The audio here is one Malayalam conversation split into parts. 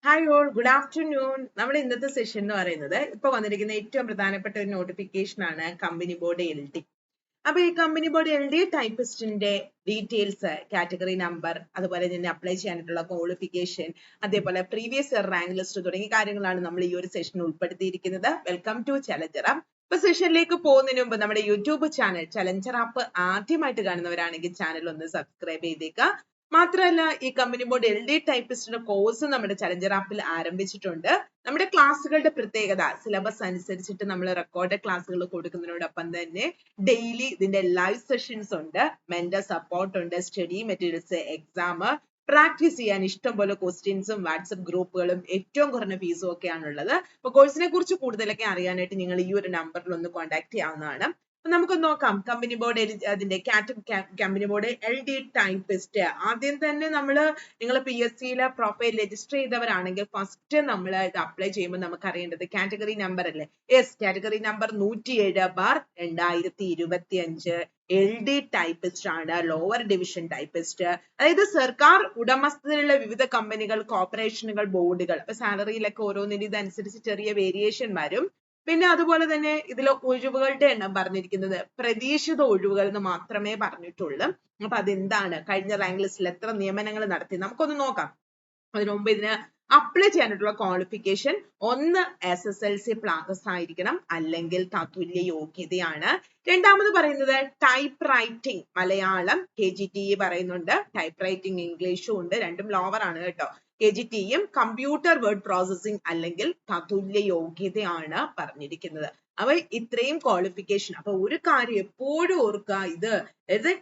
Hi all, good afternoon. നമ്മുടെ ഇന്നത്തെ സെഷൻ എന്ന് പറയുന്നത് ഇപ്പൊ വന്നിരിക്കുന്ന ഏറ്റവും പ്രധാനപ്പെട്ട ഒരു നോട്ടിഫിക്കേഷൻ ആണ് കമ്പനി ബോർഡ് LD. അപ്പൊ ഈ കമ്പനി ബോർഡ് LD ടൈപ്പിസ്റ്റിന്റെ ഡീറ്റെയിൽസ്, കാറ്റഗറി നമ്പർ, അതുപോലെ തന്നെ അപ്ലൈ ചെയ്യാനായിട്ടുള്ള ക്വാളിഫിക്കേഷൻ, അതേപോലെ പ്രീവിയസ് ഇയർ റാങ്ക് ലിസ്റ്റ് തുടങ്ങിയ കാര്യങ്ങളാണ് നമ്മൾ ഈ ഒരു സെഷനിൽ ഉൾപ്പെടുത്തിയിരിക്കുന്നത്. Welcome to challenger app. ഇപ്പൊ സെഷനിലേക്ക് പോകുന്നതിന് മുമ്പ് നമ്മുടെ യൂട്യൂബ് ചാനൽ ചലഞ്ചർ ആപ്പ് ആദ്യമായിട്ട് കാണുന്നവരാണെങ്കിൽ ചാനൽ ഒന്ന് സബ്സ്ക്രൈബ് ചെയ്തേക്കുക. മാത്രമല്ല, ഈ കമ്പനി ബോർഡ് LD ടൈപ്പിസ്റ്റിന്റെ കോഴ്സ് നമ്മുടെ ചലഞ്ചർ ആപ്പിൽ ആരംഭിച്ചിട്ടുണ്ട്. നമ്മുടെ ക്ലാസ്സുകളുടെ പ്രത്യേകത, സിലബസ് അനുസരിച്ചിട്ട് നമ്മൾ റെക്കോർഡഡ് ക്ലാസ്സുകൾ കൊടുക്കുന്നതിനോടൊപ്പം തന്നെ ഡെയിലി ഇതിന്റെ ലൈവ് സെഷൻസ് ഉണ്ട്, മെന്റർ സപ്പോർട്ട് ഉണ്ട്, സ്റ്റഡി മെറ്റീരിയൽസ്, എക്സാം, പ്രാക്ടീസ് ചെയ്യാൻ ഇഷ്ടംപോലെ ക്വസ്റ്റ്യൻസും വാട്സപ്പ് ഗ്രൂപ്പുകളും ഏറ്റവും കുറഞ്ഞ ഫീസും ഒക്കെയാണുള്ളത്. അപ്പൊ കോഴ്സിനെ കുറിച്ച് കൂടുതലൊക്കെ അറിയാനായിട്ട് നിങ്ങൾ ഈ ഒരു നമ്പറിൽ ഒന്ന് കോൺടാക്ട് ചെയ്യാവുന്നതാണ്. നമുക്ക് നോക്കാം കമ്പനി ബോർഡ് അതിന്റെ കമ്പനി ബോർഡ് LD ടൈപ്പിസ്റ്റ്. ആദ്യം തന്നെ നിങ്ങൾ PSCയിലെ പ്രൊഫൈൽ രജിസ്റ്റർ ചെയ്തവരാണെങ്കിൽ ഫസ്റ്റ് നമ്മൾ ഇത് അപ്ലൈ ചെയ്യുമ്പോൾ നമുക്ക് അറിയേണ്ടത് കാറ്റഗറി നമ്പർ അല്ലേ? Yes, category number 107/2025 LD typist ആണ്, ലോവർ ഡിവിഷൻ ടൈപ്പിസ്റ്റ്. അതായത് സർക്കാർ ഉടമസ്ഥതയിലുള്ള വിവിധ കമ്പനികൾ, കോർപ്പറേഷനുകൾ, ബോർഡുകൾ. അപ്പൊ സാലറിയിലൊക്കെ ഓരോന്നിനും ഇതനുസരിച്ച് ചെറിയ വേരിയേഷൻ വരും. പിന്നെ അതുപോലെ തന്നെ ഇതിൽ ഒഴിവുകളുടെ എണ്ണം പറഞ്ഞിരിക്കുന്നത് പ്രതീക്ഷിത ഒഴിവുകൾ എന്ന് മാത്രമേ പറഞ്ഞിട്ടുള്ളൂ. അപ്പൊ അതെന്താണ്, കഴിഞ്ഞ റാങ്ക് ലിസ്റ്റിൽ എത്ര നിയമനങ്ങൾ നടത്തി, നമുക്കൊന്ന് നോക്കാം. അതിനു മുമ്പ് ഇതിന് അപ്ലൈ ചെയ്യാനായിട്ടുള്ള ക്വാളിഫിക്കേഷൻ ഒന്ന് SSLC പാസ് ആയിരിക്കണം, അല്ലെങ്കിൽ തത്തുല്യ യോഗ്യതയാണ്. രണ്ടാമത് പറയുന്നത് ടൈപ്പ് റൈറ്റിംഗ് മലയാളം KGTE പറയുന്നുണ്ട്, ടൈപ്പ് റൈറ്റിംഗ് ഇംഗ്ലീഷും ഉണ്ട്, രണ്ടും ലോവർ ആണ് കേട്ടോ. KGTEയും കമ്പ്യൂട്ടർ വേർഡ് പ്രോസസ്സിംഗ് അല്ലെങ്കിൽ തത്തുല്യ യോഗ്യതയാണ് പറഞ്ഞിരിക്കുന്നത്. അപ്പൊ ഇത്രയും ക്വാളിഫിക്കേഷൻ. അപ്പൊ ഒരു കാര്യം എപ്പോഴും ഓർക്കുക, ഇത്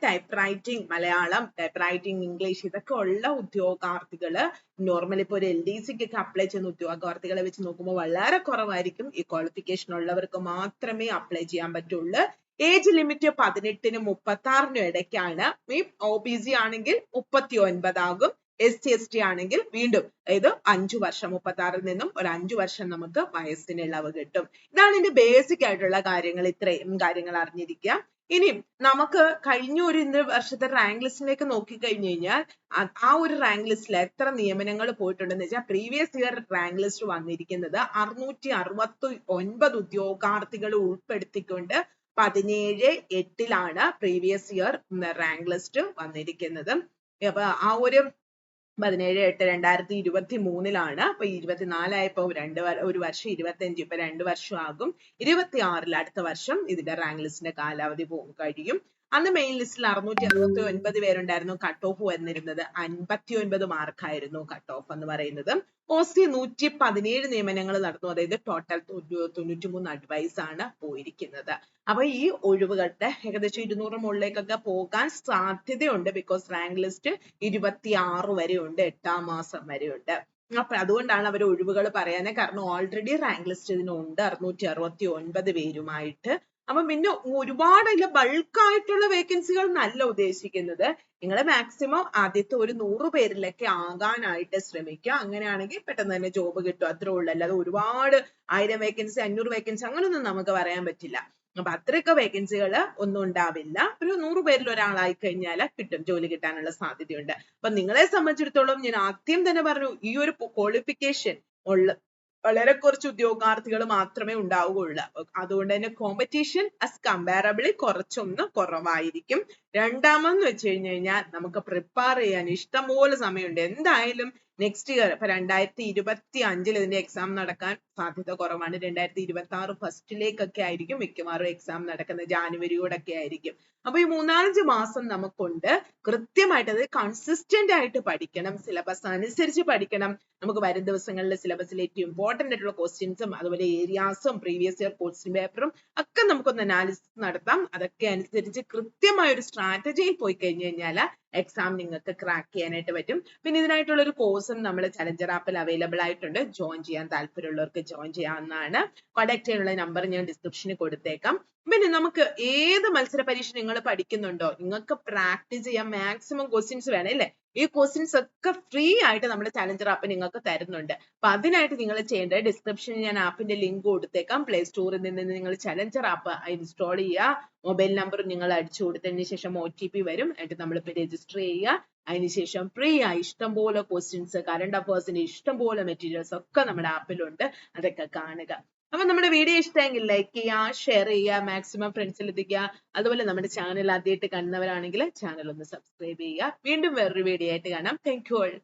type writing Malayalam, type writing English ഇതൊക്കെ ഉള്ള ഉദ്യോഗാർത്ഥികള് നോർമലി ഇപ്പൊ ഒരു LDCക്ക് ഒക്കെ അപ്ലൈ ചെയ്യുന്ന ഉദ്യോഗാർത്ഥികളെ വെച്ച് നോക്കുമ്പോൾ വളരെ കുറവായിരിക്കും. ഈ ക്വാളിഫിക്കേഷൻ ഉള്ളവർക്ക് മാത്രമേ അപ്ലൈ ചെയ്യാൻ പറ്റുള്ളൂ. ഏജ് ലിമിറ്റ് 18-നും 36-നും ഇടയ്ക്കാണ്. OBC ആണെങ്കിൽ 39 ആകും. SC/ST ആണെങ്കിൽ വീണ്ടും അതായത് 5 വർഷം, 36-ൽ നിന്നും ഒരു 5 വർഷം നമുക്ക് വയസ്സിന് ഇളവ് കിട്ടും. ഇതാണ് ഇതിന്റെ ബേസിക് ആയിട്ടുള്ള കാര്യങ്ങൾ. ഇത്രയും കാര്യങ്ങൾ അറിഞ്ഞിരിക്കുക. ഇനി നമുക്ക് കഴിഞ്ഞ ഒരു വർഷത്തെ റാങ്ക് ലിസ്റ്റിലേക്ക് നോക്കിക്കഴിഞ്ഞു കഴിഞ്ഞാൽ ആ ഒരു റാങ്ക് ലിസ്റ്റിൽ എത്ര നിയമനങ്ങൾ പോയിട്ടുണ്ടെന്ന് വെച്ചാൽ പ്രീവിയസ് ഇയർ റാങ്ക് ലിസ്റ്റ് വന്നിരിക്കുന്നത് 669 ഉദ്യോഗാർത്ഥികൾ ഉൾപ്പെടുത്തിക്കൊണ്ട് 17/8-ലാണ് പ്രീവിയസ് ഇയർ റാങ്ക് ലിസ്റ്റ് വന്നിരിക്കുന്നത്. അപ്പൊ ആ ഒരു 17/8/2023-ലാണ്. അപ്പൊ 24 ആയപ്പോ ഒരു വർഷം, 25 ഇപ്പൊ 2 വർഷം ആകും. 26-ൽ അടുത്ത വർഷം ഇതിന്റെ റാങ്ക് ലിസ്റ്റിന്റെ കാലാവധി കഴിയും. അന്ന് മെയിൻ ലിസ്റ്റിൽ 669 പേരുണ്ടായിരുന്നു. കട്ട് ഓഫ് വന്നിരുന്നത് 59 മാർക്കായിരുന്നു കട്ട് ഓഫ് എന്ന് പറയുന്നത്. OC 117 നിയമനങ്ങൾ നടന്നു. അതായത് ടോട്ടൽ 93 അഡ്വൈസ് ആണ് പോയിരിക്കുന്നത്. അപ്പൊ ഈ ഒഴിവുകളുടെ ഏകദേശം 200 മുകളിലേക്കൊക്കെ പോകാൻ സാധ്യതയുണ്ട്. ബിക്കോസ് റാങ്ക് ലിസ്റ്റ് 26 വരെ ഉണ്ട്, 8-ാം മാസം വരെ ഉണ്ട്. അപ്പൊ അതുകൊണ്ടാണ് അവർ ഒഴിവുകൾ പറയാനേ. കാരണം ഓൾറെഡി റാങ്ക് ലിസ്റ്റ് ഇതിനുണ്ട് 669 പേരുമായിട്ട്. അപ്പൊ പിന്നെ ഒരുപാട് ബൾക്ക് ആയിട്ടുള്ള വേക്കൻസികൾ എന്നല്ല ഉദ്ദേശിക്കുന്നത്. നിങ്ങൾ മാക്സിമം ആദ്യത്തെ ഒരു 100 പേരിലൊക്കെ ആകാനായിട്ട് ശ്രമിക്കുക. അങ്ങനെയാണെങ്കിൽ പെട്ടെന്ന് തന്നെ ജോബ് കിട്ടും, അത്രേ ഉള്ളൂ. അല്ലാതെ ഒരുപാട് 1000 വേക്കൻസി, 500 വേക്കൻസി അങ്ങനെയൊന്നും നമുക്ക് പറയാൻ പറ്റില്ല. അപ്പൊ അത്രയൊക്കെ വേക്കൻസികൾ ഒന്നും ഉണ്ടാവില്ല. ഒരു 100 പേരിൽ ഒരാളായി കഴിഞ്ഞാൽ കിട്ടും, ജോലി കിട്ടാനുള്ള സാധ്യതയുണ്ട്. അപ്പൊ നിങ്ങളെ സംബന്ധിച്ചിടത്തോളം ഞാൻ ആദ്യം തന്നെ പറഞ്ഞു, ഈ ഒരു ക്വാളിഫിക്കേഷൻ വളരെ കുറച്ച് ഉദ്യോഗാർത്ഥികൾ മാത്രമേ ഉണ്ടാവുകയുള്ളൂ. അതുകൊണ്ട് തന്നെ കോമ്പറ്റീഷൻ കമ്പാരബിളി കുറച്ചൊന്ന് കുറവായിരിക്കും. രണ്ടാമെന്ന് വെച്ച് കഴിഞ്ഞാൽ നമുക്ക് പ്രിപ്പയർ ചെയ്യാൻ ഇഷ്ടംപോലെ സമയമുണ്ട്. എന്തായാലും നെക്സ്റ്റ് ഇയർ ഇപ്പൊ 2025-ൽ ഇതിന്റെ എക്സാം നടക്കാൻ സാധ്യത കുറവാണ്. 2026 ഫസ്റ്റിലേക്കൊക്കെ ആയിരിക്കും മിക്കവാറും എക്സാം നടക്കുന്നത്, ജാനുവരിയോടൊക്കെ ആയിരിക്കും. അപ്പൊ ഈ 3-5 മാസം നമുക്കുണ്ട്. കൃത്യമായിട്ട് അത് കൺസിസ്റ്റന്റ് ആയിട്ട് പഠിക്കണം, സിലബസ് അനുസരിച്ച് പഠിക്കണം. നമുക്ക് വരും ദിവസങ്ങളിൽ സിലബസിൽ ഏറ്റവും ഇമ്പോർട്ടന്റ് ആയിട്ടുള്ള ക്വസ്റ്റ്യൻസും അതുപോലെ ഏരിയാസും പ്രീവിയസ് ഇയർ ക്വസ്റ്റ്യൻ പേപ്പറും ഒക്കെ നമുക്കൊന്ന് അനാലിസിസ് നടത്താം. അതൊക്കെ അനുസരിച്ച് കൃത്യമായ ഒരു സ്ട്രാറ്റജിയിൽ പോയി കഴിഞ്ഞു കഴിഞ്ഞാൽ എക്സാം നിങ്ങൾക്ക് ക്രാക്ക് ചെയ്യാനായിട്ട് പറ്റും. പിന്നെ ഇതിനായിട്ടുള്ള ഒരു കോഴ്സും നമ്മൾ ചലഞ്ചർ ആപ്പിൽ അവൈലബിൾ ആയിട്ടുണ്ട്. ജോയിൻ ചെയ്യാൻ താല്പര്യമുള്ളവർക്ക് ജോയിൻ ചെയ്യാവുന്നതാണ്. കോൺടാക്ട് ചെയ്യാനുള്ള നമ്പർ ഞാൻ ഡിസ്ക്രിപ്ഷനിൽ കൊടുത്തേക്കാം. പിന്നെ നമുക്ക് ഏത് മത്സര പരീക്ഷ നിങ്ങൾ പഠിക്കുന്നുണ്ടോ, നിങ്ങൾക്ക് പ്രാക്ടീസ് ചെയ്യാൻ മാക്സിമം ക്വസ്റ്റ്യൻസ് വേണം അല്ലേ? ഈ ക്വസ്റ്റ്യൻസ് ഒക്കെ ഫ്രീ ആയിട്ട് നമ്മുടെ ചലഞ്ചർ ആപ്പ് നിങ്ങൾക്ക് തരുന്നുണ്ട്. അപ്പൊ അതിനായിട്ട് നിങ്ങൾ ചെയ്യേണ്ടത്, ഡിസ്ക്രിപ്ഷനിൽ ഞാൻ ആപ്പിന്റെ ലിങ്ക് കൊടുത്തേക്കാം. പ്ലേ സ്റ്റോറിൽ നിന്ന് നിങ്ങൾ ചലഞ്ചർ ആപ്പ് ഇൻസ്റ്റാൾ ചെയ്യുക. മൊബൈൽ നമ്പർ നിങ്ങൾ അടിച്ചു കൊടുത്തതിന് ശേഷം OTP വരും. എന്നിട്ട് നമ്മളിപ്പോൾ രജിസ്റ്റർ ചെയ്യുക. അതിനുശേഷം ഫ്രീ ആയി ഇഷ്ടംപോലെ ക്വസ്റ്റ്യൻസ്, കറണ്ട് അഫയേഴ്സിന്റെ ഇഷ്ടംപോലെ മെറ്റീരിയൽസ് ഒക്കെ നമ്മുടെ ആപ്പിലുണ്ട്. അതൊക്കെ കാണുക. അപ്പൊ നമ്മുടെ വീഡിയോ ഇഷ്ടമെങ്കിൽ ലൈക്ക് ചെയ്യുക, ഷെയർ ചെയ്യുക, മാക്സിമം ഫ്രണ്ട്സിൽ എത്തിക്കുക. അതുപോലെ നമ്മുടെ ചാനൽ ആദ്യമായിട്ട് കാണുന്നവരാണെങ്കിൽ ചാനൽ ഒന്ന് സബ്സ്ക്രൈബ് ചെയ്യുക. വീണ്ടും വേറൊരു വീഡിയോ ആയിട്ട് കാണാം. Thank you all.